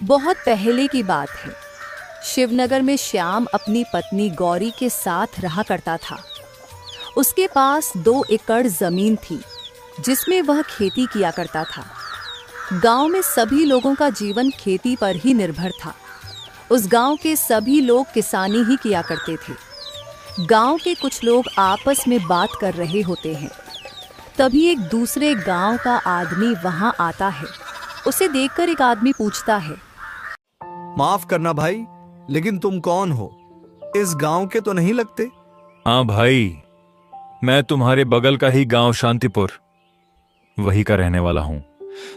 बहुत पहले की बात है। शिवनगर में श्याम अपनी पत्नी गौरी के साथ रहा करता था। उसके पास 2 एकड़ जमीन थी जिसमें वह खेती किया करता था। गांव में सभी लोगों का जीवन खेती पर ही निर्भर था। उस गांव के सभी लोग किसानी ही किया करते थे। गांव के कुछ लोग आपस में बात कर रहे होते हैं। तभी एक दूसरे गांव का आदमी वहां आता है। उसे देखकर एक आदमी पूछता है, माफ करना भाई, लेकिन तुम कौन हो? इस गांव के तो नहीं लगते। हाँ भाई, मैं तुम्हारे बगल का ही गांव शांतिपुर, वही का रहने वाला हूं।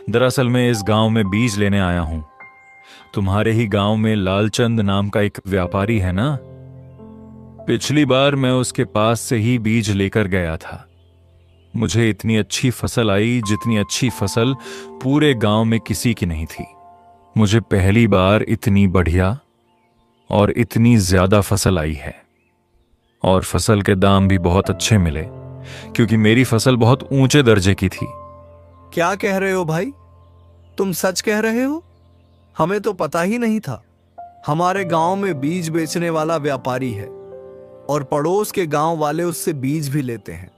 दरअसल मैं इस गांव में बीज लेने आया हूं। तुम्हारे ही गांव में लालचंद नाम का एक व्यापारी है ना? पिछली बार मैं उसके पास से ही बीज लेकर गया था। मुझे इतनी अच्छी फसल आई जितनी अच्छी फसल पूरे गांव में किसी की नहीं थी। मुझे पहली बार इतनी बढ़िया और इतनी ज्यादा फसल आई है। और फसल के दाम भी बहुत अच्छे मिले, क्योंकि मेरी फसल बहुत ऊंचे दर्जे की थी। क्या कह रहे हो भाई? तुम सच कह रहे हो? हमें तो पता ही नहीं था। हमारे गांव में बीज बेचने वाला व्यापारी है और पड़ोस के गांव वाले उससे बीज भी लेते हैं,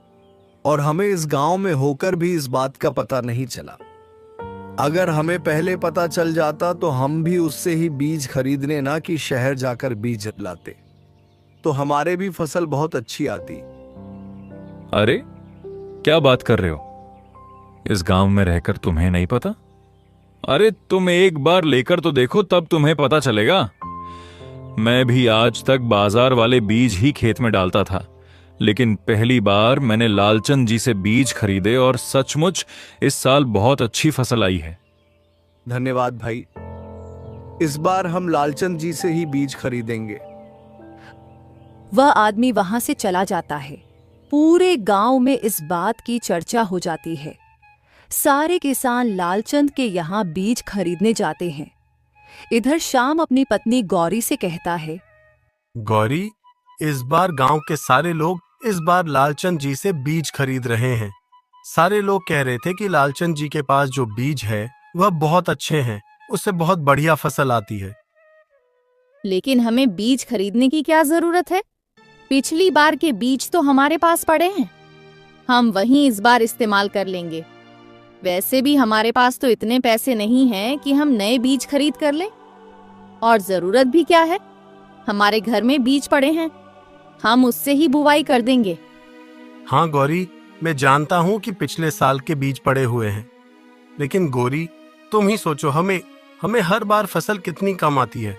और हमें इस गांव में होकर भी इस बात का पता नहीं चला। अगर हमें पहले पता चल जाता तो हम भी उससे ही बीज खरीदने ना कि शहर जाकर बीज लाते, तो हमारे भी फसल बहुत अच्छी आती। अरे क्या बात कर रहे हो? इस गांव में रहकर तुम्हें नहीं पता? अरे तुम एक बार लेकर तो देखो, तब तुम्हें पता चलेगा। मैं भी आज तक बाजार वाले बीज ही खेत में डालता था, लेकिन पहली बार मैंने लालचंद जी से बीज खरीदे और सचमुच इस साल बहुत अच्छी फसल आई है। धन्यवाद भाई। इस बार हम लालचंद जी से ही बीज खरीदेंगे। वह आदमी वहां से चला जाता है। पूरे गांव में इस बात की चर्चा हो जाती है। सारे किसान लालचंद के यहाँ बीज खरीदने जाते हैं। इधर श्याम अपनी पत्नी गौरी से कहता है, गौरी, इस बार गांव के सारे लोग इस बार लालचंद जी से बीज खरीद रहे हैं। सारे लोग कह रहे थे कि लालचंद जी के पास जो बीज है वह बहुत अच्छे हैं, उससे बहुत बढ़िया फसल आती है। लेकिन हमें बीज खरीदने की क्या जरूरत है? पिछली बार के बीज तो हमारे पास पड़े हैं, हम वहीं इस बार इस्तेमाल कर लेंगे। वैसे भी हमारे पास तो इतने पैसे नहीं हैं कि हम नए बीज खरीद कर लें। और जरूरत भी क्या है, हमारे घर में बीज पड़े हैं, हम उससे ही बुवाई कर देंगे। हाँ गौरी, मैं जानता हूँ कि पिछले साल के बीज पड़े हुए हैं, लेकिन गौरी तुम ही सोचो, हमें हर बार फसल कितनी कम आती है।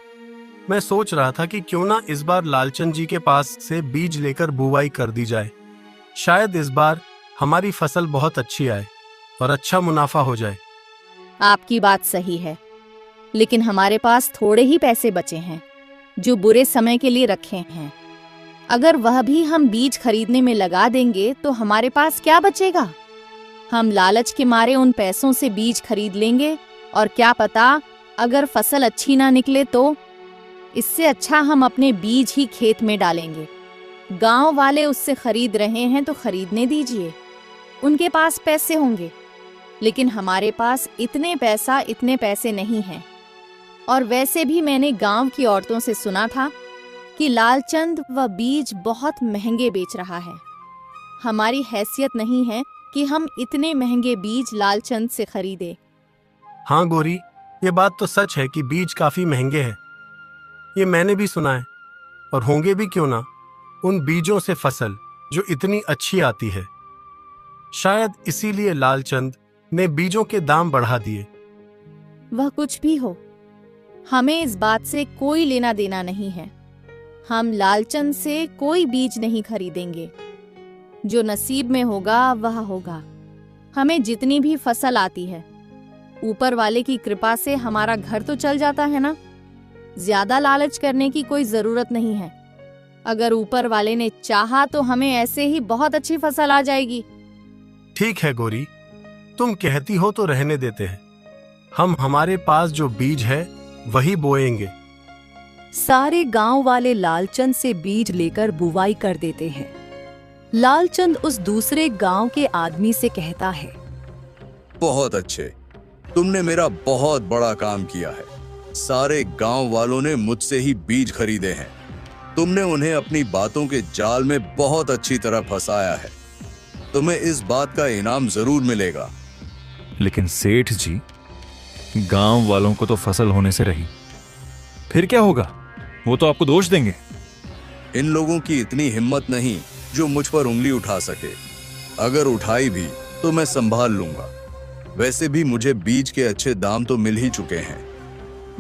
मैं सोच रहा था कि क्यों ना इस बार लालचंद जी के पास से बीज लेकर बुवाई कर दी जाए। शायद इस बार हमारी फसल बहुत अच्छी आए और अच्छा मुनाफा हो जाए। आपकी बात सही है, लेकिन हमारे पास थोड़े ही पैसे बचे हैं जो बुरे समय के लिए रखे हैं। अगर वह भी हम बीज खरीदने में लगा देंगे तो हमारे पास क्या बचेगा? हम लालच के मारे उन पैसों से बीज खरीद लेंगे, और क्या पता अगर फसल अच्छी ना निकले तो? इससे अच्छा हम अपने बीज ही खेत में डालेंगे। गांव वाले उससे खरीद रहे हैं तो खरीदने दीजिए, उनके पास पैसे होंगे, लेकिन हमारे पास इतने पैसे नहीं हैं। और वैसे भी मैंने गांव की औरतों से सुना था कि लालचंद वह बीज बहुत महंगे बेच रहा है। हमारी हैसियत नहीं है कि हम इतने महंगे बीज लालचंद से खरीदे। हाँ गौरी, ये बात तो सच है कि बीज काफी महंगे हैं। ये मैंने भी सुना है, और होंगे भी क्यों ना उन बीजों से फसल जो इतनी अच्छी आती है। शायद इसीलिए लालचंद ने बीजों के दाम बढ़ा दिए। वह कुछ भी हो, हमें इस बात से कोई लेना देना नहीं है। हम लालचंद से कोई बीज नहीं खरीदेंगे। जो नसीब में होगा वह होगा। हमें जितनी भी फसल आती है, ऊपर वाले की कृपा से हमारा घर तो चल जाता है ना। ज्यादा लालच करने की कोई जरूरत नहीं है। अगर ऊपर वाले ने चाहा तो हमें ऐसे ही बहुत अच्छी फसल आ जाएगी। ठीक है गौरी, तुम कहती हो तो रहने देते हैं। हम हमारे पास जो बीज है वही बोएंगे। सारे गांव वाले लालचंद से बीज लेकर बुवाई कर देते हैं। लालचंद उस दूसरे गांव के आदमी से कहता है, बहुत अच्छे, तुमने मेरा बहुत बड़ा काम किया है। सारे गांव वालों ने मुझसे ही बीज खरीदे हैं। तुमने उन्हें अपनी बातों के जाल में बहुत अच्छी तरह फंसाया है। तुम्हें इस बात का इनाम जरूर मिलेगा। लेकिन सेठ जी, गांव वालों को तो फसल होने से रही, फिर क्या होगा? वो तो आपको दोष देंगे। इन लोगों की इतनी हिम्मत नहीं जो मुझ पर उंगली उठा सके। अगर उठाई भी तो मैं संभाल लूंगा। वैसे भी मुझे बीज के अच्छे दाम तो मिल ही चुके हैं।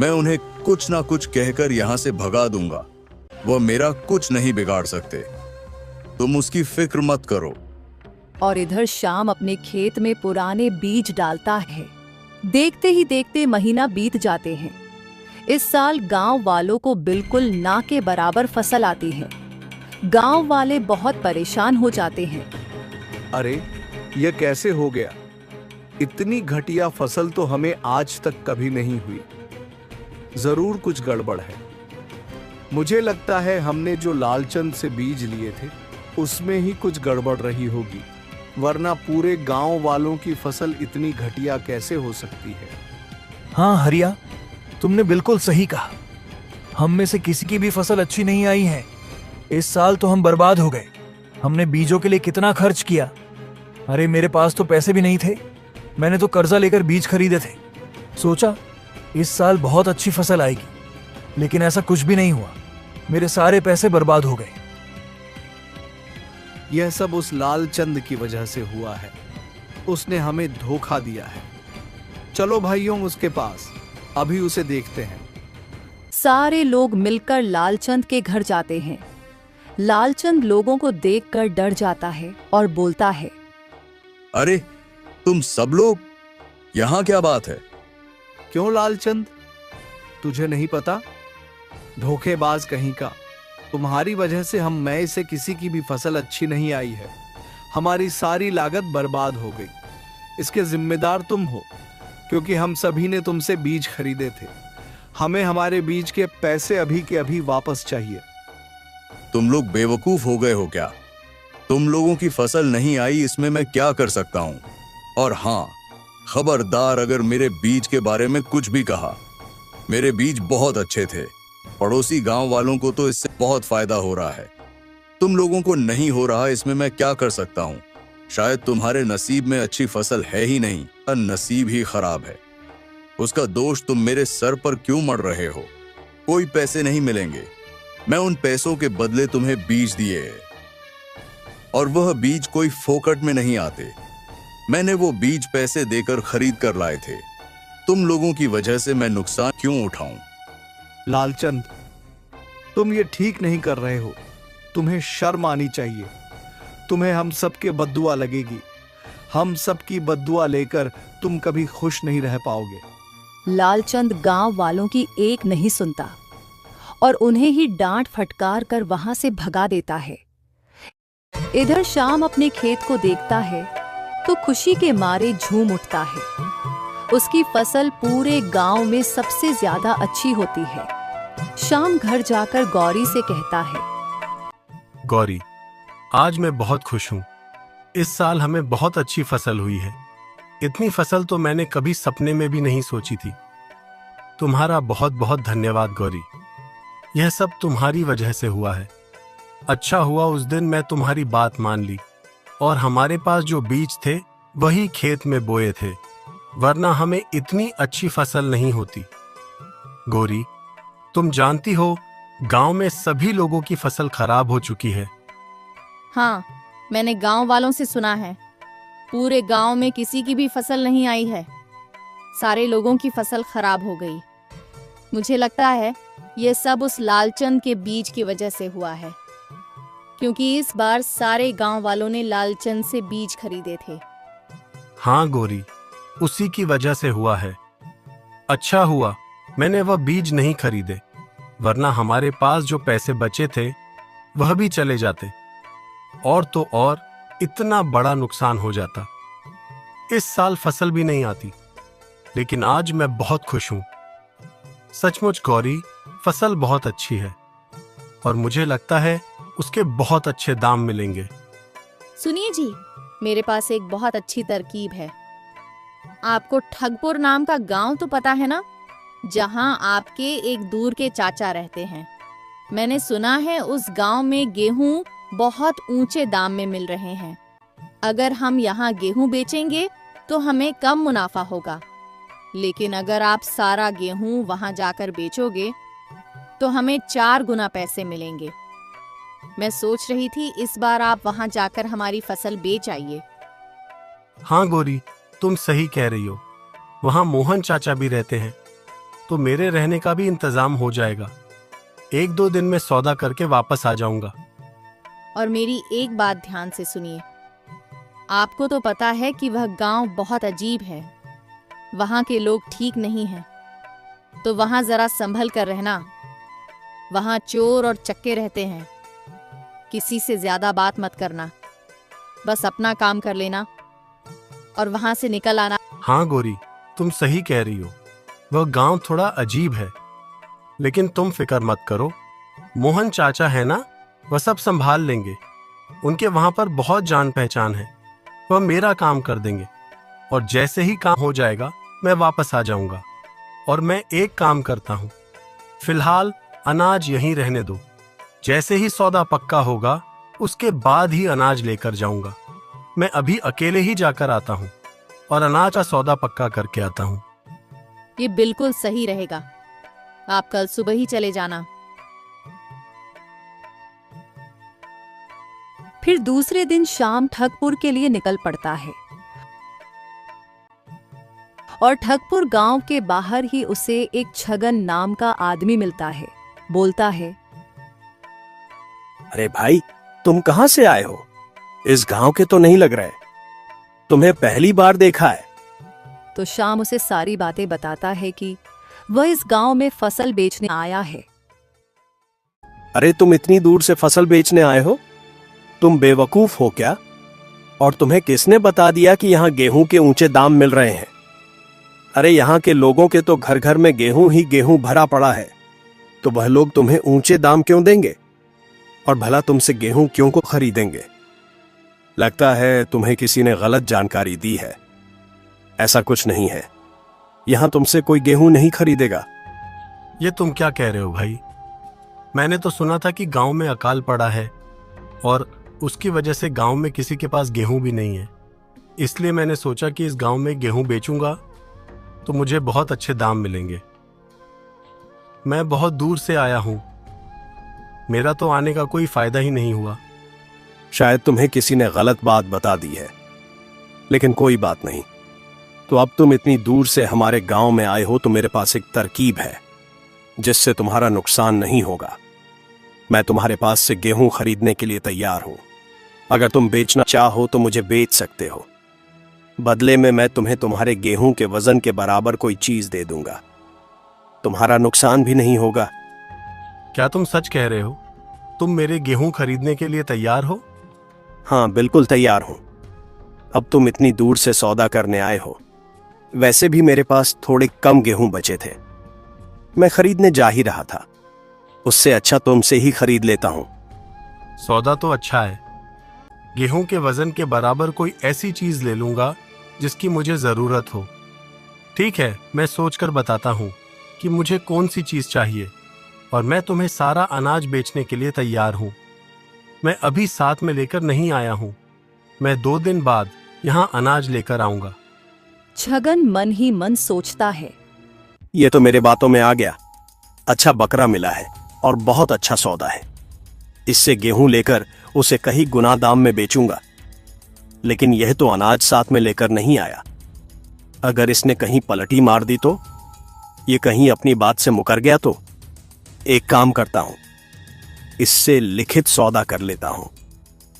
मैं उन्हें कुछ ना कुछ कहकर यहां से भगा दूंगा। वह मेरा कुछ नहीं बिगाड़ सकते। तुम उसकी फिक्र मत करो। और इधर श्याम अपने खेत में पुराने बीज डालता है। देखते ही देखते महीना बीत जाते हैं। इस साल गांव वालों को बिल्कुल ना के बराबर फसल आती है। गांव वाले बहुत परेशान हो जाते हैं। अरे, यह कैसे हो गया? इतनी घटिया फसल तो हमें आज तक कभी नहीं हुई। जरूर कुछ गड़बड़ है। मुझे लगता है हमने जो लालचंद से बीज लिए थे उसमें ही कुछ गड़बड़ रही होगी, वरना पूरे गांव वालों की फसल इतनी घटिया कैसे हो सकती है? हाँ हरिया, तुमने बिल्कुल सही कहा। हम में से किसी की भी फसल अच्छी नहीं आई है। इस साल तो हम बर्बाद हो गए। हमने बीजों के लिए कितना खर्च किया। अरे मेरे पास तो पैसे भी नहीं थे। मैंने तो कर्जा लेकर बीज खरीदे थे। सोचा इस साल बहुत अच्छी फसल आएगी, लेकिन ऐसा कुछ भी नहीं हुआ। मेरे सारे पैसे बर्बाद हो गए। यह सब उस लालचंद की वजह से हुआ है। उसने हमें धोखा दिया है। चलो भाइयों, उसके पास अभी उसे देखते हैं। सारे लोग मिलकर लालचंद के घर जाते हैं। लालचंद लोगों को देखकर डर जाता है और बोलता है, अरे तुम सब लोग यहाँ, क्या बात है? क्यों लालचंद, तुझे नहीं पता? धोखेबाज कहीं का। तुम्हारी वजह से हम में से किसी की भी फसल अच्छी नहीं आई है। हमारी सारी लागत बर्बाद हो गई। इसके जिम्मेदार तुम हो, क्योंकि हम सभी ने तुमसे बीज खरीदे थे। हमें हमारे बीज के पैसे अभी के अभी वापस चाहिए। तुम लोग बेवकूफ हो गए हो क्या? तुम लोगों की फसल नहीं आई, इसमें मैं क्या कर सकता हूँ? और हाँ, खबरदार अगर मेरे बीज के बारे में कुछ भी कहा। मेरे बीज बहुत अच्छे थे। पड़ोसी गांव वालों को तो इससे बहुत फायदा हो रहा है। तुम लोगों को नहीं हो रहा, इसमें मैं क्या कर सकता हूँ? शायद तुम्हारे नसीब में अच्छी फसल है ही नहीं, और नसीब ही खराब है। उसका दोष तुम मेरे सर पर क्यों मढ़ रहे हो? कोई पैसे नहीं मिलेंगे। मैं उन पैसों के बदले तुम्हें बीज दिए हैं, और वह बीज कोई फोकट में नहीं आते। मैंने वो बीज पैसे देकर खरीद कर लाए थे। तुम लोगों की वजह से मैं नुकसान क्यों उठाऊं? लालचंद, तुम ये ठीक नहीं कर रहे हो। तुम्हें शर्म आनी चाहिए। तुम्हें हम सबके बद्दुआ लगेगी। हम सबकी बद्दुआ लेकर तुम कभी खुश नहीं रह पाओगे। लालचंद गांव वालों की एक नहीं सुनता और उन्हें ही डांट फटकार कर वहां से भगा देता है। इधर श्याम अपने खेत को देखता है तो खुशी के मारे झूम उठता है। उसकी फसल पूरे गांव में सबसे ज्यादा अच्छी होती है। श्याम घर जाकर गौरी से कहता है, गौरी, आज मैं बहुत खुश हूँ। इस साल हमें बहुत अच्छी फसल हुई है। इतनी फसल तो मैंने कभी सपने में भी नहीं सोची थी। तुम्हारा बहुत बहुत धन्यवाद गौरी। यह सब तुम्हारी वजह से हुआ है। अच्छा हुआ उस दिन मैं तुम्हारी बात मान ली और हमारे पास जो बीज थे वही खेत में बोए थे, वरना हमें इतनी अच्छी फसल नहीं होती। गौरी, तुम जानती हो गांव में सभी लोगों की फसल खराब हो चुकी है। हाँ, मैंने गांव वालों से सुना है। पूरे गांव में किसी की भी फसल नहीं आई है। सारे लोगों की फसल खराब हो गई। मुझे लगता है ये सब उस लालचंद के बीज की वजह से हुआ है, क्योंकि इस बार सारे गांव वालों ने लालचंद से बीज खरीदे थे। हाँ गौरी, उसी की वजह से हुआ है। अच्छा हुआ मैंने वह बीज नहीं खरीदे, वरना हमारे पास जो पैसे बचे थे वह भी चले जाते, और तो और इतना बड़ा नुकसान हो जाता। इस साल फसल भी नहीं आती। लेकिन आज मैं बहुत खुश हूं। सचमुच गौरी, फसल बहुत अच्छी है और मुझे लगता है उसके बहुत अच्छे दाम मिलेंगे। सुनिए जी, मेरे पास एक बहुत अच्छी तरकीब है। आपको ठगपुर नाम का गांव तो पता है ना? जहां आपके एक दूर के चाचा रहते हैं। मैंने सुना है उस गांव में गेहूं बहुत ऊंचे दाम में मिल रहे हैं। अगर हम यहाँ गेहूं बेचेंगे तो हमें कम मुनाफा होगा, लेकिन अगर आप सारा गेहूं वहां जाकर बेचोगे तो हमें 4 गुना पैसे मिलेंगे। मैं सोच रही थी इस बार आप वहां जाकर हमारी फसल बेच आइए। हाँ गौरी, तुम सही कह रही हो। वहां मोहन चाचा भी रहते हैं, तो मेरे रहने का भी इंतजाम हो जाएगा। 1-2 दिन में सौदा करके वापस आ जाऊंगा। और मेरी एक बात ध्यान से सुनिए। आपको तो पता है कि वह गांव बहुत अजीब है, वहां के लोग ठीक नहीं हैं, तो वहां जरा संभल कर रहना। वहां चोर और चक्के रहते हैं। किसी से ज्यादा बात मत करना, बस अपना काम कर लेना और वहां से निकल आना। हाँ गौरी, तुम सही कह रही हो। वह गांव थोड़ा अजीब है, लेकिन तुम फिक्र मत करो। मोहन चाचा है ना, वह सब संभाल लेंगे। उनके वहां पर बहुत जान पहचान है। वह मेरा काम कर देंगे और जैसे ही काम हो जाएगा मैं वापस आ जाऊंगा। और मैं एक काम करता हूं, फिलहाल अनाज यहीं रहने दो। जैसे ही सौदा पक्का होगा उसके बाद ही अनाज लेकर जाऊंगा। मैं अभी अकेले ही जाकर आता हूं और अनाज का सौदा पक्का करके आता हूं। ये बिल्कुल सही रहेगा। आप कल सुबह ही चले जाना। फिर दूसरे दिन शाम ठगपुर के लिए निकल पड़ता है और ठगपुर गांव के बाहर ही उसे एक छगन नाम का आदमी मिलता है। बोलता है, अरे भाई, तुम कहां से आए हो? इस गांव के तो नहीं लग रहे। तुम्हें पहली बार देखा है। तो शाम उसे सारी बातें बताता है कि वह इस गांव में फसल बेचने आया है। अरे तुम इतनी दूर से फसल बेचने आए हो? तुम बेवकूफ हो क्या? और तुम्हें किसने बता दिया कि यहाँ गेहूं के ऊंचे दाम मिल रहे हैं? अरे यहाँ के लोगों के तो घर घर में गेहूं ही गेहूं भरा पड़ा है, तो वह लोग तुम्हें ऊंचे दाम क्यों देंगे? और भला तुमसे गेहूं क्यों को खरीदेंगे? लगता है तुम्हें किसी ने गलत जानकारी दी है। ऐसा कुछ नहीं है। यहां तुमसे कोई गेहूं नहीं खरीदेगा। ये तुम क्या कह रहे हो भाई? मैंने तो सुना था कि गांव में अकाल पड़ा है और उसकी वजह से गांव में किसी के पास गेहूं भी नहीं है। इसलिए मैंने सोचा कि इस गांव में गेहूं बेचूंगा तो मुझे बहुत अच्छे दाम मिलेंगे। मैं बहुत दूर से आया हूं, मेरा तो आने का कोई फायदा ही नहीं हुआ। शायद तुम्हें किसी ने गलत बात बता दी है, लेकिन कोई बात नहीं। तो अब तुम इतनी दूर से हमारे गांव में आए हो तो मेरे पास एक तरकीब है जिससे तुम्हारा नुकसान नहीं होगा। मैं तुम्हारे पास से गेहूं खरीदने के लिए तैयार हूं। अगर तुम बेचना चाहो तो मुझे बेच सकते हो। बदले में मैं तुम्हें तुम्हारे गेहूं के वजन के बराबर कोई चीज दे दूंगा। तुम्हारा नुकसान भी नहीं होगा। क्या तुम सच कह रहे हो? तुम मेरे गेहूं खरीदने के लिए तैयार हो? हाँ, बिल्कुल तैयार हूं। अब तुम इतनी दूर से सौदा करने आए हो। वैसे भी मेरे पास थोड़े कम गेहूं बचे थे, मैं खरीदने जा ही रहा था। उससे अच्छा तुमसे ही खरीद लेता हूं। सौदा तो अच्छा है। गेहूं के वजन के बराबर कोई ऐसी चीज ले लूंगा जिसकी मुझे जरूरत हो। ठीक है, मैं सोचकर बताता हूं कि मुझे कौन सी चीज चाहिए और मैं तुम्हें सारा अनाज बेचने के लिए तैयार हूं। मैं अभी साथ में लेकर नहीं आया हूं। मैं 2 दिन बाद यहां अनाज लेकर आऊंगा। छगन मन ही मन सोचता है, ये तो मेरे बातों में आ गया। अच्छा बकरा मिला है और बहुत अच्छा सौदा है। इससे गेहूं लेकर उसे कहीं गुना दाम में बेचूंगा। लेकिन यह तो अनाज साथ में लेकर नहीं आया। अगर इसने कहीं पलटी मार दी तो, ये कहीं अपनी बात से मुकर गया तो? एक काम करता हूं, इससे लिखित सौदा कर लेता हूं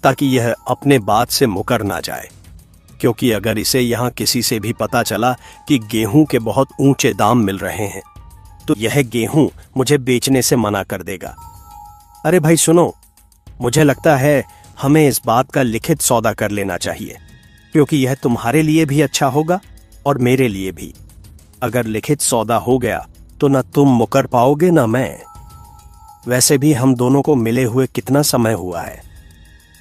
ताकि यह अपने बात से मुकर ना जाए। क्योंकि अगर इसे यहां किसी से भी पता चला कि गेहूं के बहुत ऊंचे दाम मिल रहे हैं तो यह गेहूं मुझे बेचने से मना कर देगा। अरे भाई सुनो, मुझे लगता है हमें इस बात का लिखित सौदा कर लेना चाहिए, क्योंकि यह तुम्हारे लिए भी अच्छा होगा और मेरे लिए भी। अगर लिखित सौदा हो गया तो न तुम मुकर पाओगे न मैं। वैसे भी हम दोनों को मिले हुए कितना समय हुआ है।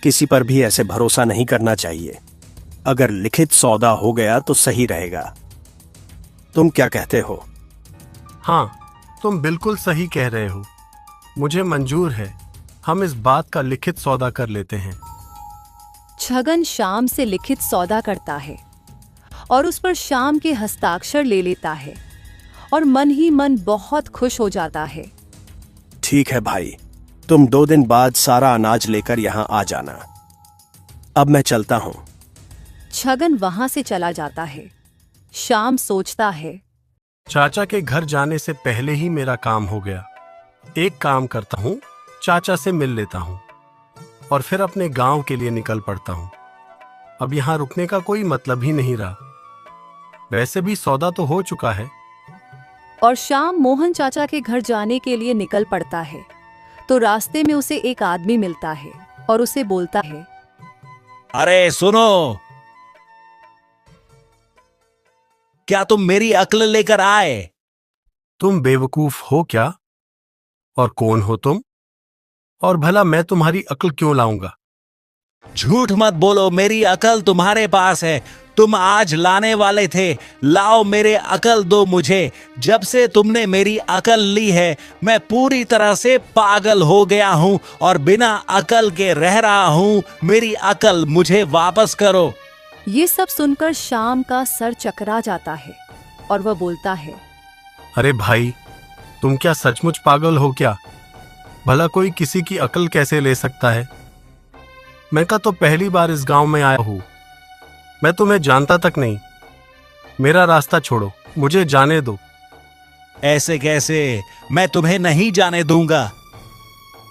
किसी पर भी ऐसे भरोसा नहीं करना चाहिए। अगर लिखित सौदा हो गया तो सही रहेगा। तुम क्या कहते हो? हाँ, तुम बिल्कुल सही कह रहे हो। मुझे मंजूर है, हम इस बात का लिखित सौदा कर लेते हैं। छगन श्याम से लिखित सौदा करता है और उस पर श्याम के हस्ताक्षर ले लेता है और मन ही मन बहुत खुश हो जाता है। ठीक है भाई, तुम 2 दिन बाद सारा अनाज लेकर यहाँ आ जाना। अब मैं चलता हूँ। छगन वहां से चला जाता है। श्याम सोचता है, चाचा के घर जाने से पहले ही मेरा काम हो गया। एक काम करता हूँ, चाचा से मिल लेता हूँ और फिर अपने गांव के लिए निकल पड़ता हूँ। अब यहाँ रुकने का कोई मतलब ही नहीं रहा। वैसे भी सौदा तो हो चुका है। और श्याम मोहन चाचा के घर जाने के लिए निकल पड़ता है तो रास्ते में उसे एक आदमी मिलता है और उसे बोलता है, अरे सुनो, क्या तुम मेरी अक्ल लेकर आए? तुम बेवकूफ हो क्या? और कौन हो तुम? और भला मैं तुम्हारी अक्ल क्यों लाऊंगा? झूठ मत बोलो, मेरी अकल तुम्हारे पास है। तुम आज लाने वाले थे। लाओ मेरे अकल दो मुझे। जब से तुमने मेरी अकल ली है मैं पूरी तरह से पागल हो गया हूं और बिना अकल के रह रहा हूं। मेरी अकल मुझे वापस करो। ये सब सुनकर श्याम का सर चकरा जाता है और वह बोलता है, अरे भाई, तुम क्या सचमुच पागल हो क्या? भला कोई किसी की अकल कैसे ले सकता है? मैं का तो पहली बार इस गांव में आया हूं। मैं तुम्हें जानता तक नहीं। मेरा रास्ता छोड़ो, मुझे जाने दो। ऐसे कैसे? मैं तुम्हें नहीं जाने दूंगा।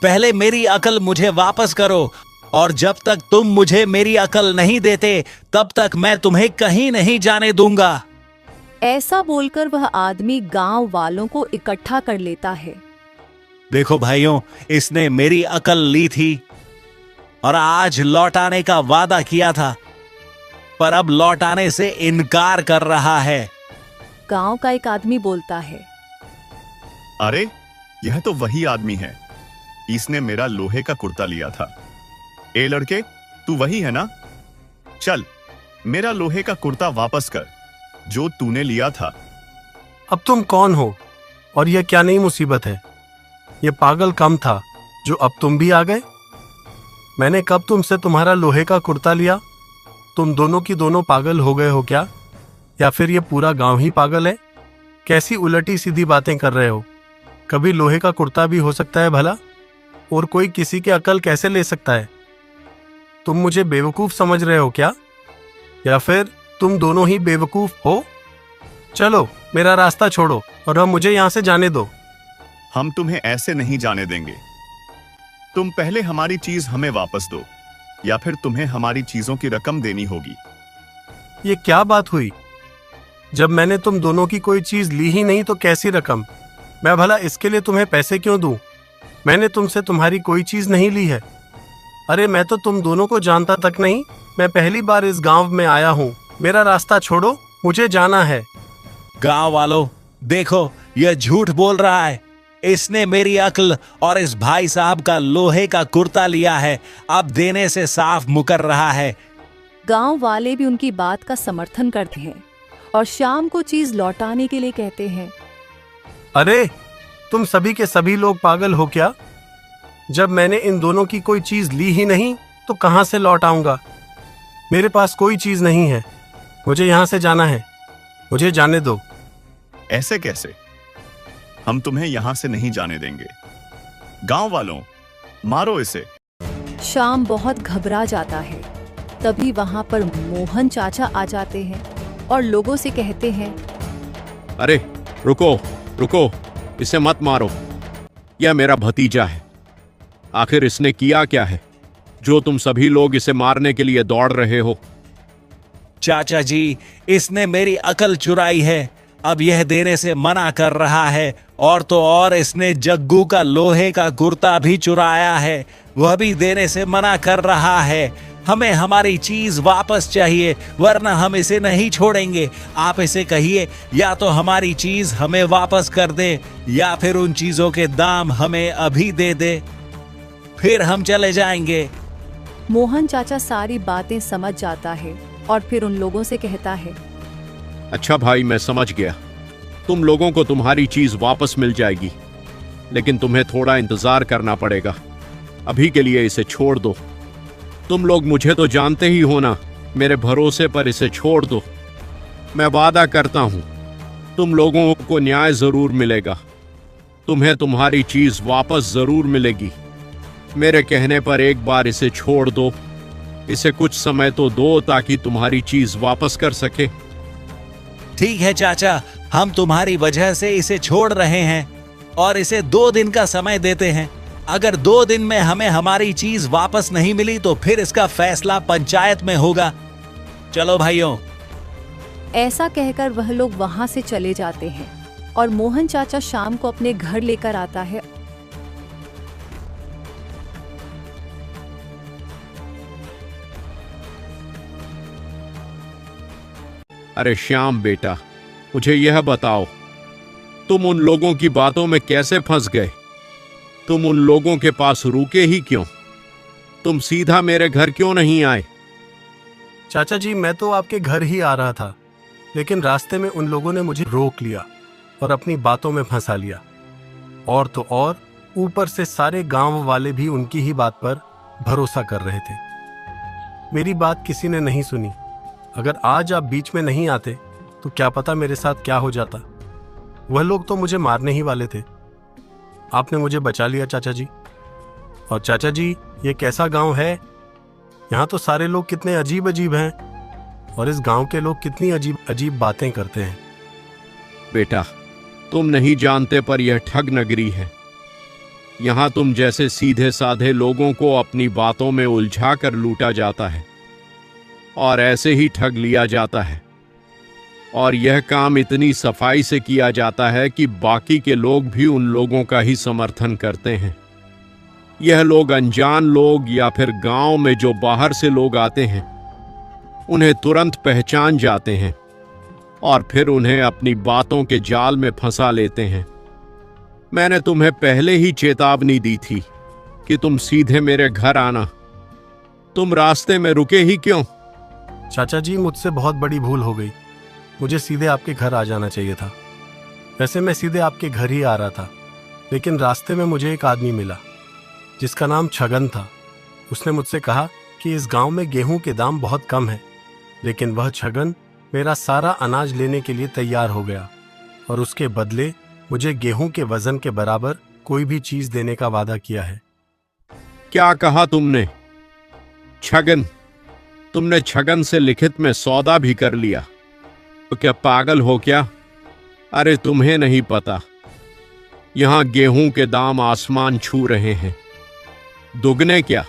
पहले मेरी अकल मुझे वापस करो और जब तक तुम मुझे मेरी अकल नहीं देते तब तक मैं तुम्हें कहीं नहीं जाने दूंगा। ऐसा बोलकर वह आदमी गांव वालों को इकट्ठा कर लेता है। देखो भाइयों, इसने मेरी अकल ली थी और आज लौटाने का वादा किया था, पर अब लौटाने से इनकार कर रहा है। गांव का एक आदमी बोलता है, अरे यह तो वही आदमी है, इसने मेरा लोहे का कुर्ता लिया था। ए लड़के, तू वही है ना? चल मेरा लोहे का कुर्ता वापस कर जो तूने लिया था। अब तुम कौन हो और यह क्या नई मुसीबत है? यह पागल कम था जो अब तुम भी आ गए। मैंने कब तुमसे तुम्हारा लोहे का कुर्ता लिया? तुम दोनों की दोनों पागल हो गए हो क्या? या फिर यह पूरा गांव ही पागल है? कैसी उलटी सीधी बातें कर रहे हो? कभी लोहे का कुर्ता भी हो सकता है भला? और कोई किसी की अकल कैसे ले सकता है? तुम मुझे बेवकूफ समझ रहे हो क्या? या फिर तुम दोनों ही बेवकूफ हो? चलो मेरा रास्ता छोड़ो और अब मुझे यहां से जाने दो। हम तुम्हें ऐसे नहीं जाने देंगे। तुम पहले हमारी चीज हमें वापस दो या फिर तुम्हें हमारी चीजों की रकम देनी होगी। ये क्या बात हुई? जब मैंने तुम दोनों की कोई चीज ली ही नहीं तो कैसी रकम? मैं भला इसके लिए तुम्हें पैसे क्यों दूं? मैंने तुमसे तुम्हारी कोई चीज नहीं ली है। अरे मैं तो तुम दोनों को जानता तक नहीं। मैं पहली बार इस गांव में आया हूं। मेरा रास्ता छोड़ो, मुझे जाना है। गांव वालों, देखो यह झूठ बोल रहा है। इसने मेरी अक्ल और इस भाई साहब का लोहे का कुर्ता लिया है, अब देने से साफ मुकर रहा है। गांव वाले भी उनकी बात का समर्थन करते हैं और श्याम को चीज लौटाने के लिए कहते हैं। अरे तुम सभी के सभी लोग पागल हो क्या? जब मैंने इन दोनों की कोई चीज ली ही नहीं तो कहां से लौट आऊंगा? मेरे पास कोई चीज नहीं है। मुझे यहां से जाना है। मुझे जाने दो। ऐसे कैसे? हम तुम्हें यहां से नहीं जाने देंगे। गांव वालों, मारो इसे। श्याम बहुत घबरा जाता है। तभी वहां पर मोहन चाचा आ जाते हैं और लोगों से कहते हैं, अरे रुको रुको, इसे मत मारो। यह मेरा भतीजा है। आखिर इसने किया क्या है जो तुम सभी लोग इसे मारने के लिए दौड़ रहे हो? चाचा जी, इसने मेरी अकल चुराई है। अब यह देने से मना कर रहा है और तो और इसने जग्गू का लोहे का कुर्ता भी चुराया है, वह भी देने से मना कर रहा है। हमें हमारी चीज वापस चाहिए वरना हम इसे नहीं छोड़ेंगे। आप इसे कहिए या तो हमारी चीज हमें वापस कर दे या फिर उन चीजों के दाम हमें अभी दे दे, फिर हम चले जाएंगे। मोहन चाचा सारी बातें समझ जाता है और फिर उन लोगों से कहता है, अच्छा भाई, मैं समझ गया। तुम लोगों को तुम्हारी चीज वापस मिल जाएगी, लेकिन तुम्हें थोड़ा इंतजार करना पड़ेगा। अभी के लिए इसे छोड़ दो। तुम लोग मुझे तो जानते ही हो ना, मेरे भरोसे पर इसे छोड़ दो। मैं वादा करता हूं तुम लोगों को न्याय जरूर मिलेगा। तुम्हें तुम्हारी चीज वापस जरूर मिलेगी। मेरे कहने पर एक बार इसे छोड़ दो। इसे कुछ समय तो दो ताकि तुम्हारी चीज वापस कर सके। ठीक है चाचा, हम तुम्हारी वजह से इसे छोड़ रहे हैं और इसे 2 दिन का समय देते हैं। अगर 2 दिन में हमें हमारी चीज वापस नहीं मिली तो फिर इसका फैसला पंचायत में होगा। चलो भाइयों। ऐसा कहकर वह लोग वहां से चले जाते हैं और मोहन चाचा शाम को अपने घर लेकर आता है। अरे श्याम बेटा, मुझे यह बताओ, तुम उन लोगों की बातों में कैसे फंस गए? तुम उन लोगों के पास रुके ही क्यों? तुम सीधा मेरे घर क्यों नहीं आए? चाचा जी, मैं तो आपके घर ही आ रहा था, लेकिन रास्ते में उन लोगों ने मुझे रोक लिया और अपनी बातों में फंसा लिया। और तो और ऊपर से सारे गांव वाले भी उनकी ही बात पर भरोसा कर रहे थे। मेरी बात किसी ने नहीं सुनी। अगर आज आप बीच में नहीं आते तो क्या पता मेरे साथ क्या हो जाता। वह लोग तो मुझे मारने ही वाले थे। आपने मुझे बचा लिया चाचा जी। और चाचा जी, ये कैसा गांव है? यहाँ तो सारे लोग कितने अजीब अजीब हैं और इस गांव के लोग कितनी अजीब अजीब बातें करते हैं। बेटा, तुम नहीं जानते पर यह ठग नगरी है। यहाँ तुम जैसे सीधे साधे लोगों को अपनी बातों में उलझा कर लूटा जाता है और ऐसे ही ठग लिया जाता है। और यह काम इतनी सफाई से किया जाता है कि बाकी के लोग भी उन लोगों का ही समर्थन करते हैं। यह लोग अनजान लोग या फिर गांव में जो बाहर से लोग आते हैं, उन्हें तुरंत पहचान जाते हैं और फिर उन्हें अपनी बातों के जाल में फंसा लेते हैं। मैंने तुम्हें पहले ही चेतावनी दी थी कि तुम सीधे मेरे घर आना। तुम रास्ते में रुके ही क्यों? चाचा जी, मुझसे बहुत बड़ी भूल हो गई। मुझे सीधे आपके घर आ जाना चाहिए था। वैसे मैं सीधे आपके घर ही आ रहा था, लेकिन रास्ते में मुझे एक आदमी मिला जिसका नाम छगन था। उसने मुझसे कहा कि इस गांव में गेहूं के दाम बहुत कम है, लेकिन वह छगन मेरा सारा अनाज लेने के लिए तैयार हो गया और उसके बदले मुझे गेहूं के वजन के बराबर कोई भी चीज देने का वादा किया है। क्या कहा तुमने? छगन? तुमने छगन से लिखित में सौदा भी कर लिया? तो क्या पागल हो क्या? अरे तुम्हें नहीं पता, यहां गेहूं के दाम आसमान छू रहे हैं। दुगने क्या,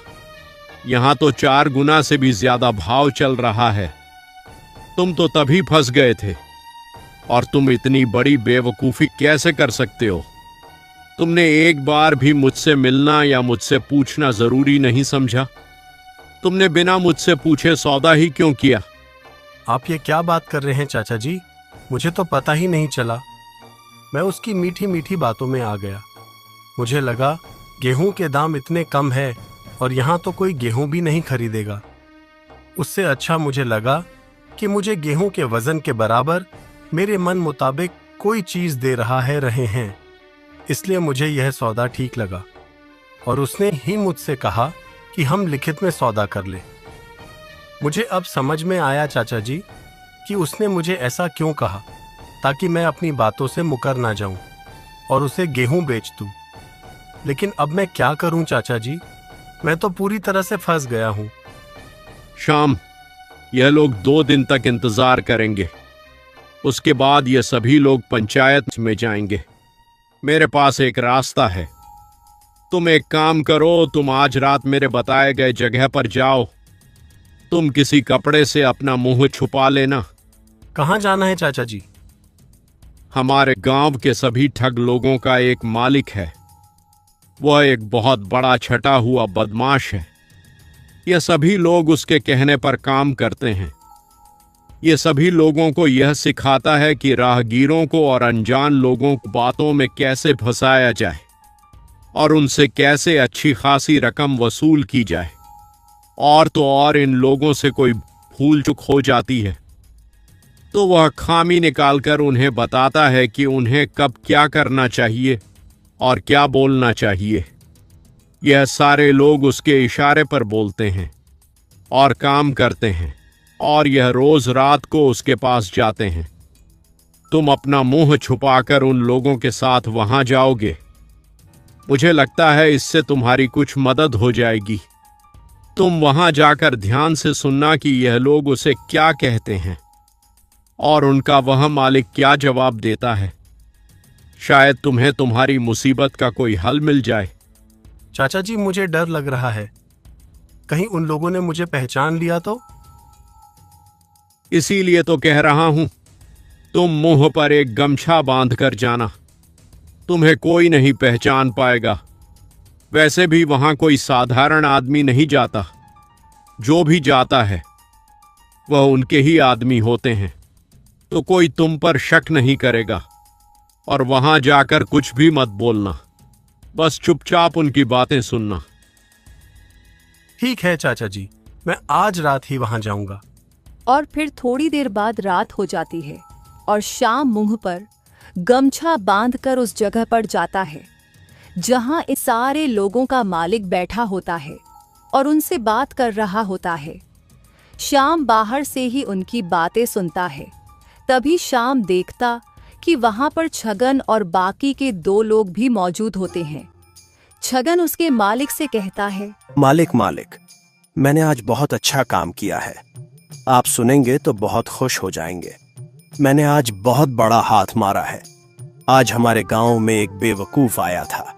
यहां तो 4 गुना से भी ज्यादा भाव चल रहा है। तुम तो तभी फंस गए थे। और तुम इतनी बड़ी बेवकूफी कैसे कर सकते हो? तुमने एक बार भी मुझसे मिलना या मुझसे पूछना जरूरी नहीं समझा? तुमने बिना मुझसे पूछे सौदा ही क्यों किया? आप ये क्या बात कर रहे हैं चाचा जी? मुझे तो पता ही नहीं चला। मैं उसकी मीठी मीठी बातों में आ गया। मुझे लगा गेहूं के दाम इतने कम है और यहाँ तो कोई गेहूं भी नहीं खरीदेगा। उससे अच्छा मुझे लगा कि मुझे गेहूं के वजन के बराबर मेरे मन मुताबिक कोई चीज दे रहे हैं। इसलिए मुझे यह सौदा ठीक लगा और उसने ही मुझसे कहा कि हम लिखित में सौदा कर ले। मुझे अब समझ में आया चाचा जी कि उसने मुझे ऐसा क्यों कहा, ताकि मैं अपनी बातों से मुकर ना जाऊं और उसे गेहूं बेच दूं। लेकिन अब मैं क्या करूं चाचा जी? मैं तो पूरी तरह से फंस गया हूं। शाम, यह लोग 2 दिन तक इंतजार करेंगे। उसके बाद ये सभी लोग पंचायत में जाएंगे। मेरे पास एक रास्ता है। तुम एक काम करो, तुम आज रात मेरे बताए गए जगह पर जाओ। तुम किसी कपड़े से अपना मुंह छुपा लेना। कहाँ जाना है चाचा जी? हमारे गांव के सभी ठग लोगों का एक मालिक है। वह एक बहुत बड़ा छटा हुआ बदमाश है। ये सभी लोग उसके कहने पर काम करते हैं। ये सभी लोगों को यह सिखाता है कि राहगीरों को और अनजान लोगों को बातों में कैसे फंसाया जाए और उनसे कैसे अच्छी खासी रकम वसूल की जाए। और तो और इन लोगों से कोई भूल चूक हो जाती है तो वह खामी निकालकर उन्हें बताता है कि उन्हें कब क्या करना चाहिए और क्या बोलना चाहिए। यह सारे लोग उसके इशारे पर बोलते हैं और काम करते हैं, और यह रोज रात को उसके पास जाते हैं। तुम अपना मुंह छुपाकर उन लोगों के साथ वहां जाओगे। मुझे लगता है इससे तुम्हारी कुछ मदद हो जाएगी। तुम वहां जाकर ध्यान से सुनना कि यह लोग उसे क्या कहते हैं और उनका वह मालिक क्या जवाब देता है। शायद तुम्हें तुम्हारी मुसीबत का कोई हल मिल जाए। चाचा जी, मुझे डर लग रहा है, कहीं उन लोगों ने मुझे पहचान लिया तो। इसीलिए तो कह रहा हूं, तुम मुंह पर एक गमछा बांध कर जाना। तुम्हें कोई नहीं पहचान पाएगा। वैसे भी वहां कोई साधारण आदमी नहीं जाता। जो भी जाता है वह उनके ही आदमी होते हैं, तो कोई तुम पर शक नहीं करेगा। और वहां जाकर कुछ भी मत बोलना, बस चुपचाप उनकी बातें सुनना। ठीक है चाचा जी, मैं आज रात ही वहां जाऊंगा। और फिर थोड़ी देर बाद रात हो जाती है और श्याम मुंह पर गमछा बांधकर उस जगह पर जाता है जहां इस सारे लोगों का मालिक बैठा होता है और उनसे बात कर रहा होता है। श्याम बाहर से ही उनकी बातें सुनता है। तभी श्याम देखता कि वहां पर छगन और बाकी के 2 लोग भी मौजूद होते हैं। छगन उसके मालिक से कहता है, मालिक, मैंने आज बहुत अच्छा काम किया है। आप सुनेंगे तो बहुत खुश हो जाएंगे। मैंने आज बहुत बड़ा हाथ मारा है। आज हमारे गांव में एक बेवकूफ आया था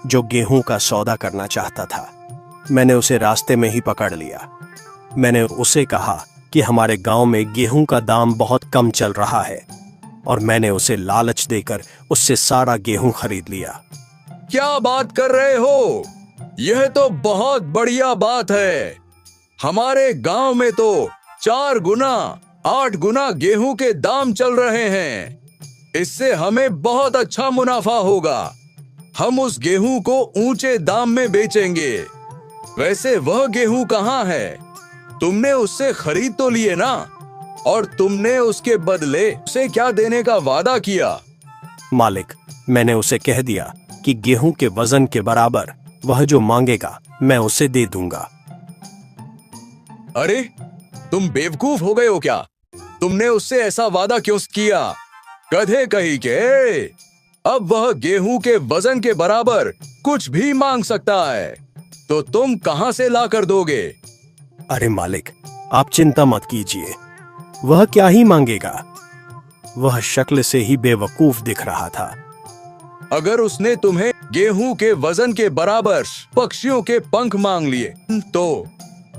जो गेहूं का सौदा करना चाहता था। मैंने उसे रास्ते में ही पकड़ लिया। मैंने उसे कहा कि हमारे गांव में गेहूं का दाम बहुत कम चल रहा है, और मैंने उसे लालच देकर उससे सारा गेहूं खरीद लिया। क्या बात कर रहे हो? यह तो बहुत बढ़िया बात है। हमारे गांव में तो 4 गुना 8 गुना गेहूं के दाम चल रहे हैं। इससे हमें बहुत अच्छा मुनाफा होगा। हम उस गेहूं को ऊंचे दाम में बेचेंगे। वैसे वह गेहूं कहाँ है? तुमने उससे खरीद तो लिए ना? और तुमने उसके बदले उसे क्या देने का वादा किया? मालिक, मैंने उसे कह दिया कि गेहूं के वजन के बराबर वह जो मांगेगा मैं उसे दे दूंगा। अरे, तुम बेवकूफ हो गए हो क्या? तुमने उससे ऐसा वादा क्यों किया? गधे कहीं के। अब वह गेहूं के वजन के बराबर कुछ भी मांग सकता है, तो तुम कहां से ला कर दोगे? अरे मालिक, आप चिंता मत कीजिए। वह क्या ही मांगेगा? वह शक्ल से ही बेवकूफ दिख रहा था। अगर उसने तुम्हें गेहूं के वजन के बराबर पक्षियों के पंख मांग लिए तो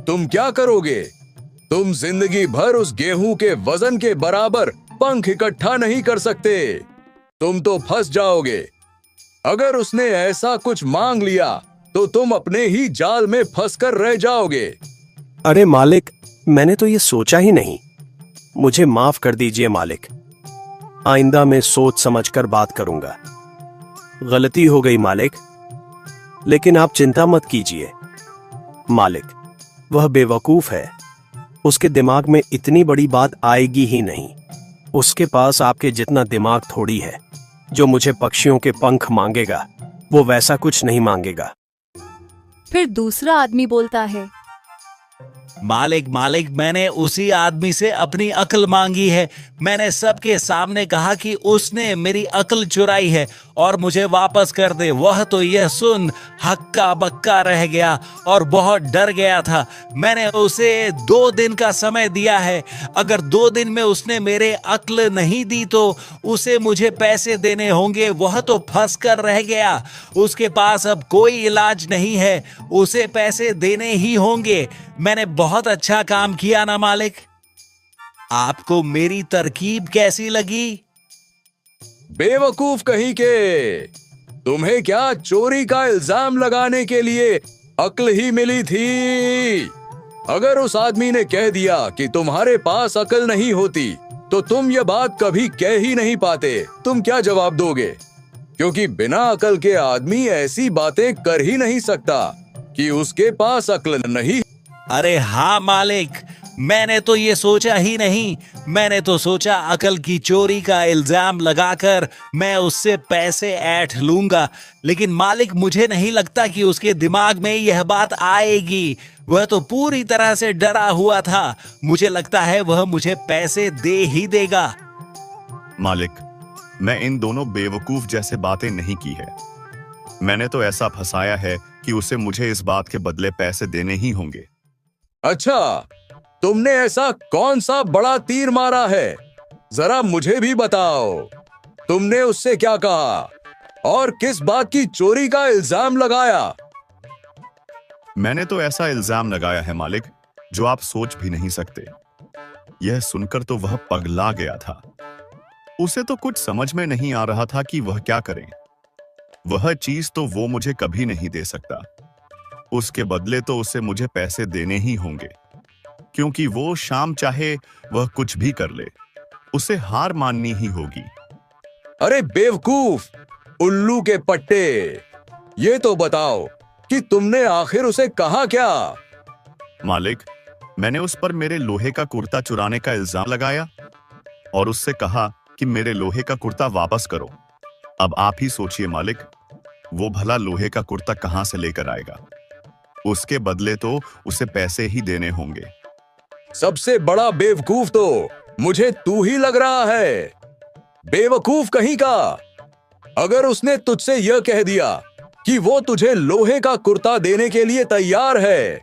तुम क्या करोगे? तुम जिंदगी भर उस गेहूं के वजन के बराबर पंख इकट्ठा नहीं कर सकते। तुम तो फंस जाओगे। अगर उसने ऐसा कुछ मांग लिया तो तुम अपने ही जाल में फंसकर रह जाओगे। अरे मालिक, मैंने तो ये सोचा ही नहीं। मुझे माफ कर दीजिए मालिक। आइंदा में सोच समझकर बात करूंगा। गलती हो गई मालिक। लेकिन आप चिंता मत कीजिए मालिक, वह बेवकूफ है। उसके दिमाग में इतनी बड़ी बात आएगी ही नहीं। उसके पास आपके जितना दिमाग थोड़ी है। जो मुझे पक्षियों के पंख मांगेगा वो वैसा कुछ नहीं मांगेगा। फिर दूसरा आदमी बोलता है, मालिक, मैंने उसी आदमी से अपनी अक्ल मांगी है। मैंने सबके सामने कहा कि उसने मेरी अक्ल चुराई है और मुझे वापस कर दे। वह तो यह सुन हक्का बक्का रह गया और बहुत डर गया था। मैंने उसे 2 दिन का समय दिया है। अगर 2 दिन में उसने मेरे अक्ल नहीं दी तो उसे मुझे पैसे देने होंगे। वह तो फंस कर रह गया। उसके पास अब कोई इलाज नहीं है। उसे पैसे देने ही होंगे। मैंने बहुत अच्छा काम किया ना मालिक? आपको मेरी तरकीब कैसी लगी? बेवकूफ कहीं के। तुम्हें क्या चोरी का इल्जाम लगाने के लिए अक्ल ही मिली थी? अगर उस आदमी ने कह दिया कि तुम्हारे पास अक्ल नहीं होती तो तुम यह बात कभी कह ही नहीं पाते। तुम क्या जवाब दोगे? क्योंकि बिना अक्ल के आदमी ऐसी बातें कर ही नहीं सकता कि उसके पास अक्ल नहीं। अरे हाँ मालिक, मैंने तो ये सोचा ही नहीं। मैंने तो सोचा अकल की चोरी का इल्जाम लगाकर मैं उससे पैसे ऐंठ लूंगा, लेकिन मालिक मुझे नहीं लगता कि उसके दिमाग में यह बात आएगी। वह तो पूरी तरह से डरा हुआ था। मुझे लगता है वह मुझे पैसे दे ही देगा। मालिक, मैं इन दोनों बेवकूफ जैसे बातें नहीं की है। मैंने तो ऐसा फंसाया है कि उसे मुझे इस बात के बदले पैसे देने ही होंगे। अच्छा, तुमने ऐसा कौन सा बड़ा तीर मारा है? जरा मुझे भी बताओ। तुमने उससे क्या कहा और किस बात की चोरी का इल्जाम लगाया? मैंने तो ऐसा इल्जाम लगाया है मालिक, जो आप सोच भी नहीं सकते। यह सुनकर तो वह पगला गया था। उसे तो कुछ समझ में नहीं आ रहा था कि वह क्या करे। वह चीज तो वो मुझे कभी नहीं दे सकता। उसके बदले तो उसे मुझे पैसे देने ही होंगे, क्योंकि वो शाम चाहे वह कुछ भी कर ले, उसे हार माननी ही होगी। अरे बेवकूफ, उल्लू के पट्टे, ये तो बताओ कि तुमने आखिर उसे कहा क्या? मालिक, मैंने उस पर मेरे लोहे का कुर्ता चुराने का इल्जाम लगाया और उससे कहा कि मेरे लोहे का कुर्ता वापस करो। अब आप ही सोचिए मालिक, वो भला लोहे का कुर्ता कहां से लेकर आएगा? उसके बदले तो उसे पैसे ही देने होंगे। सबसे बड़ा बेवकूफ तो मुझे तू ही लग रहा है। बेवकूफ कहीं का। अगर उसने तुझसे यह कह दिया कि वो तुझे लोहे का कुर्ता देने के लिए तैयार है,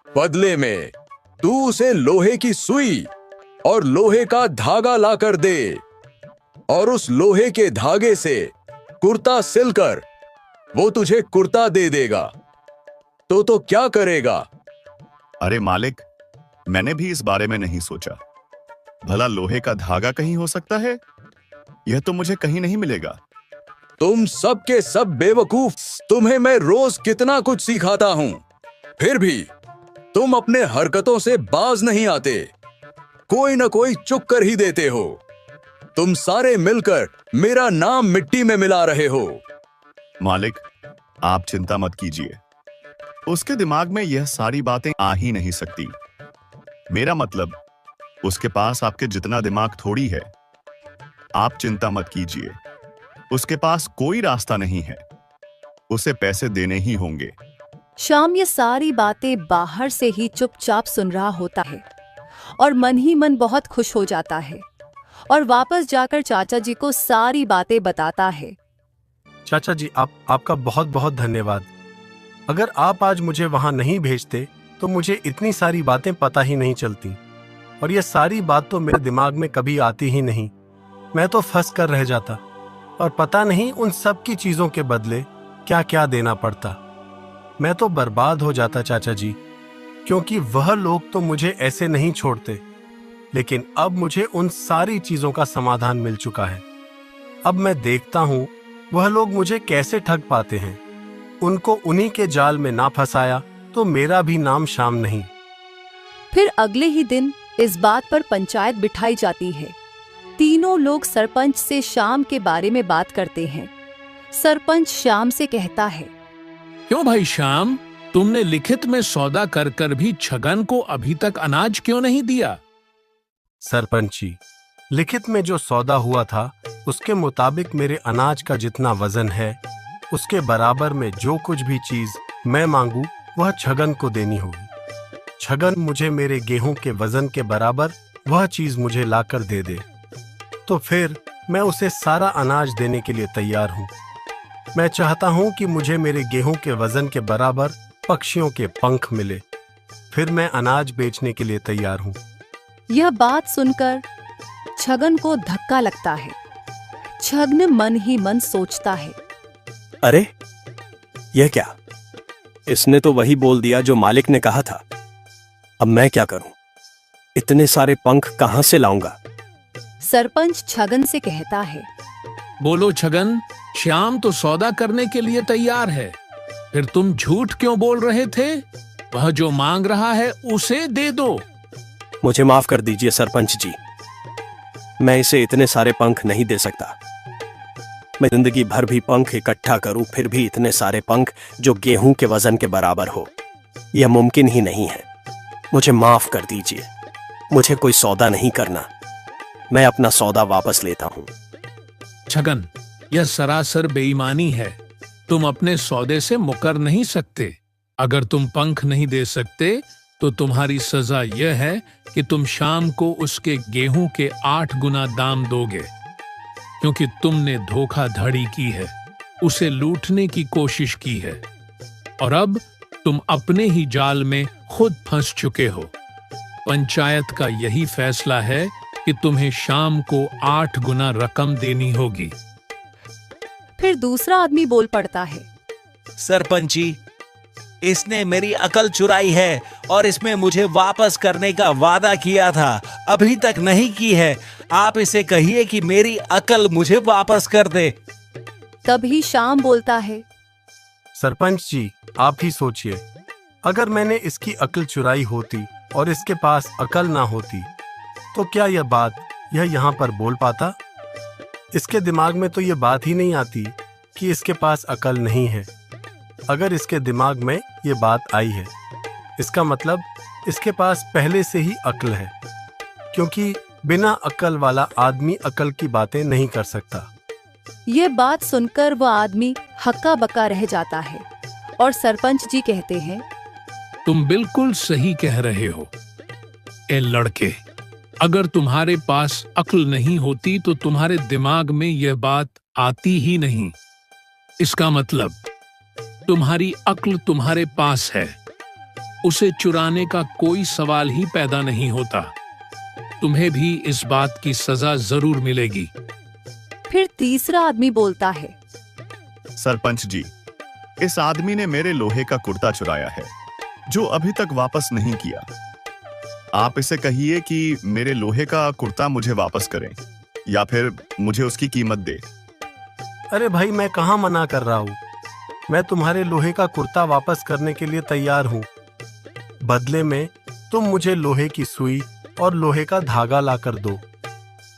बदले में तू उसे लोहे की सुई और लोहे का धागा लाकर दे और उस लोहे के धागे से कुर्ता सिलकर वो तुझे कुर्ता दे देगा, तो क्या करेगा? अरे मालिक, मैंने भी इस बारे में नहीं सोचा। भला लोहे का धागा कहीं हो सकता है? यह तो मुझे कहीं नहीं मिलेगा। तुम सब के सब बेवकूफ। तुम्हें मैं रोज कितना कुछ सिखाता हूं, फिर भी तुम अपने हरकतों से बाज नहीं आते। कोई ना कोई चुक कर ही देते हो। तुम सारे मिलकर मेरा नाम मिट्टी में मिला रहे हो। मालिक, आप चिंता मत कीजिए। उसके दिमाग में यह सारी बातें आ ही नहीं सकती। मेरा मतलब, उसके पास आपके जितना दिमाग थोड़ी है। आप चिंता मत कीजिए। उसके पास कोई रास्ता नहीं है। उसे पैसे देने ही होंगे। श्याम ये सारी बातें बाहर से ही चुपचाप सुन रहा होता है और मन ही मन बहुत खुश हो जाता है और वापस जाकर चाचा जी को सारी बातें बताता है। चाचा जी, आपका बहुत बहुत धन्यवाद। अगर आप आज मुझे वहां नहीं भेजते तो मुझे इतनी सारी बातें पता ही नहीं चलती, और ये सारी बात तो मेरे दिमाग में कभी आती ही नहीं। मैं तो फंस कर रह जाता और पता नहीं उन सब की चीजों के बदले क्या क्या देना पड़ता। मैं तो बर्बाद हो जाता चाचा जी, क्योंकि वह लोग तो मुझे ऐसे नहीं छोड़ते। लेकिन अब मुझे उन सारी चीजों का समाधान मिल चुका है। अब मैं देखता हूं वह लोग मुझे कैसे ठग पाते हैं। उनको उन्हीं के जाल में ना फंसाया तो मेरा भी नाम श्याम नहीं। फिर अगले ही दिन इस बात पर पंचायत बिठाई जाती है। तीनों लोग सरपंच से श्याम के बारे में बात करते हैं। सरपंच श्याम से कहता है, क्यों भाई श्याम, तुमने लिखित में सौदा कर कर भी छगन को अभी तक अनाज क्यों नहीं दिया? सरपंच जी, लिखित में जो सौदा हुआ था उसके मुताबिक मेरे अनाज का जितना वजन है उसके बराबर में जो कुछ भी चीज मैं मांगू वह छगन को देनी होगी। छगन मुझे मेरे गेहूं के वजन के बराबर वह चीज मुझे लाकर दे दे, तो फिर मैं उसे सारा अनाज देने के लिए तैयार हूं। मैं चाहता हूं कि मुझे मेरे गेहूं के वजन के बराबर पक्षियों के पंख मिले, फिर मैं अनाज बेचने के लिए तैयार हूं। यह बात सुनकर छगन को धक्का लगता है। छगन मन ही मन सोचता है, अरे यह क्या? इसने तो वही बोल दिया जो मालिक ने कहा था। अब मैं क्या करूं? इतने सारे पंख कहां से लाऊंगा? सरपंच छगन से कहता है, बोलो छगन, श्याम तो सौदा करने के लिए तैयार है, फिर तुम झूठ क्यों बोल रहे थे? वह जो मांग रहा है उसे दे दो। मुझे माफ कर दीजिए सरपंच जी, मैं इसे इतने सारे पंख नहीं दे सकता। मैं जिंदगी भर भी पंख इकट्ठा करूं फिर भी इतने सारे पंख जो गेहूं के वजन के बराबर हो, यह मुमकिन ही नहीं है। मुझे माफ कर दीजिए, मुझे कोई सौदा नहीं करना। मैं अपना सौदा वापस लेता हूँ। छगन, यह सरासर बेईमानी है। तुम अपने सौदे से मुकर नहीं सकते। अगर तुम पंख नहीं दे सकते तो तुम्हारी सजा यह है कि तुम शाम को उसके गेहूं के 8 गुना दाम दोगे, क्योंकि तुमने धोखाधड़ी की है, उसे लूटने की कोशिश की है, और अब तुम अपने ही जाल में खुद फंस चुके हो। पंचायत का यही फैसला है कि तुम्हें शाम को 8 गुना रकम देनी होगी। फिर दूसरा आदमी बोल पड़ता है, सरपंच जी, इसने मेरी अकल चुराई है और इसमें मुझे वापस करने का वादा किया था, अभी तक नहीं की है। आप इसे कहिए कि मेरी अकल मुझे वापस कर दे। तभी श्याम बोलता है, सरपंच जी, आप ही सोचिए, अगर मैंने इसकी अकल चुराई होती और इसके पास अकल ना होती तो क्या यह यहाँ पर बोल पाता? इसके दिमाग में तो यह बात ही नहीं आती कि इसके पास अकल नहीं है। अगर इसके दिमाग में ये बात आई है, इसका मतलब इसके पास पहले से ही अक्ल है, क्योंकि बिना अक्ल वाला आदमी अकल की बातें नहीं कर सकता। ये बात सुनकर वह आदमी हक्का बक्का रह जाता है और सरपंच जी कहते हैं, तुम बिल्कुल सही कह रहे हो। ए लड़के, अगर तुम्हारे पास अक्ल नहीं होती तो तुम्हारे दिमाग में यह बात आती ही नहीं। इसका मतलब तुम्हारी अक्ल तुम्हारे पास है, उसे चुराने का कोई सवाल ही पैदा नहीं होता। तुम्हें भी इस बात की सजा जरूर मिलेगी। फिर तीसरा आदमी बोलता है, सरपंच जी, इस आदमी ने मेरे लोहे का कुर्ता चुराया है, जो अभी तक वापस नहीं किया। आप इसे कहिए कि मेरे लोहे का कुर्ता मुझे वापस करें या फिर मुझे उसकी कीमत दे। अरे भाई, मैं कहाँ मना कर रहा हूँ। मैं तुम्हारे लोहे का कुर्ता वापस करने के लिए तैयार हूँ। बदले में तुम मुझे लोहे की सुई और लोहे का धागा लाकर दो,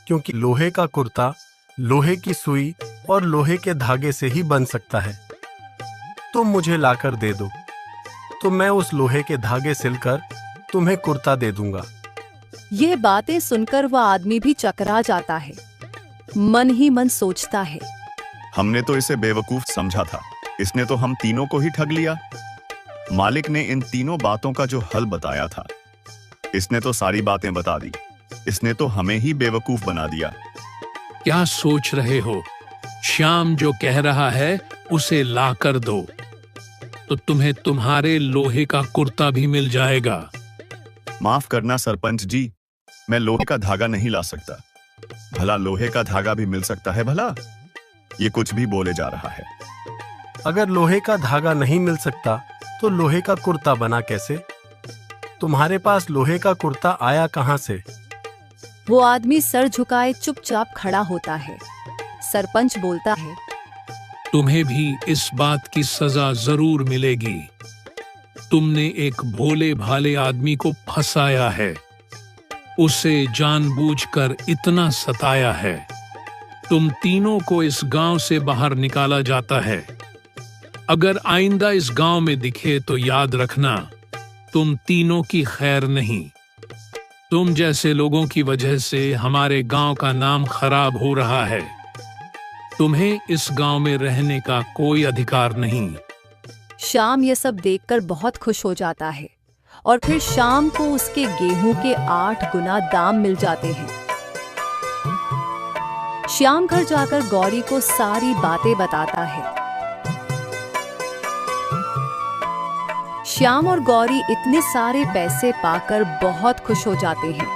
क्योंकि लोहे का कुर्ता लोहे की सुई और लोहे के धागे से ही बन सकता है। तुम मुझे लाकर दे दो तो मैं उस लोहे के धागे सिलकर तुम्हें कुर्ता दे दूंगा। ये बातें सुनकर वह आदमी भी चकरा जाता है। मन ही मन सोचता है, हमने तो इसे बेवकूफ समझा था, इसने तो हम तीनों को ही ठग लिया। मालिक ने इन तीनों बातों का जो हल बताया था, इसने तो सारी बातें बता दी। इसने तो हमें ही बेवकूफ बना दिया। क्या सोच रहे हो? श्याम जो कह रहा है उसे ला कर दो, तो तुम्हें तुम्हारे लोहे का कुर्ता भी मिल जाएगा। माफ करना सरपंच जी, मैं लोहे का धागा नहीं ला सकता। भला लोहे का धागा भी मिल सकता है भला? ये कुछ भी बोले जा रहा है। अगर लोहे का धागा नहीं मिल सकता तो लोहे का कुर्ता बना कैसे? तुम्हारे पास लोहे का कुर्ता आया कहां से? वो आदमी सर झुकाए चुपचाप खड़ा होता है। सरपंच बोलता है, तुम्हें भी इस बात की सजा जरूर मिलेगी। तुमने एक भोले भाले आदमी को फंसाया है, उसे जानबूझकर इतना सताया है। तुम तीनों को इस गांव से बाहर निकाला जाता है। अगर आइंदा इस गांव में दिखे तो याद रखना, तुम तीनों की खैर नहीं। तुम जैसे लोगों की वजह से हमारे गांव का नाम खराब हो रहा है। तुम्हें इस गांव में रहने का कोई अधिकार नहीं। श्याम ये सब देखकर बहुत खुश हो जाता है और फिर शाम को उसके गेहूं के 8 गुना दाम मिल जाते हैं। श्याम घर जाकर गौरी को सारी बातें बताता है। श्याम और गौरी इतने सारे पैसे पाकर बहुत खुश हो जाते हैं।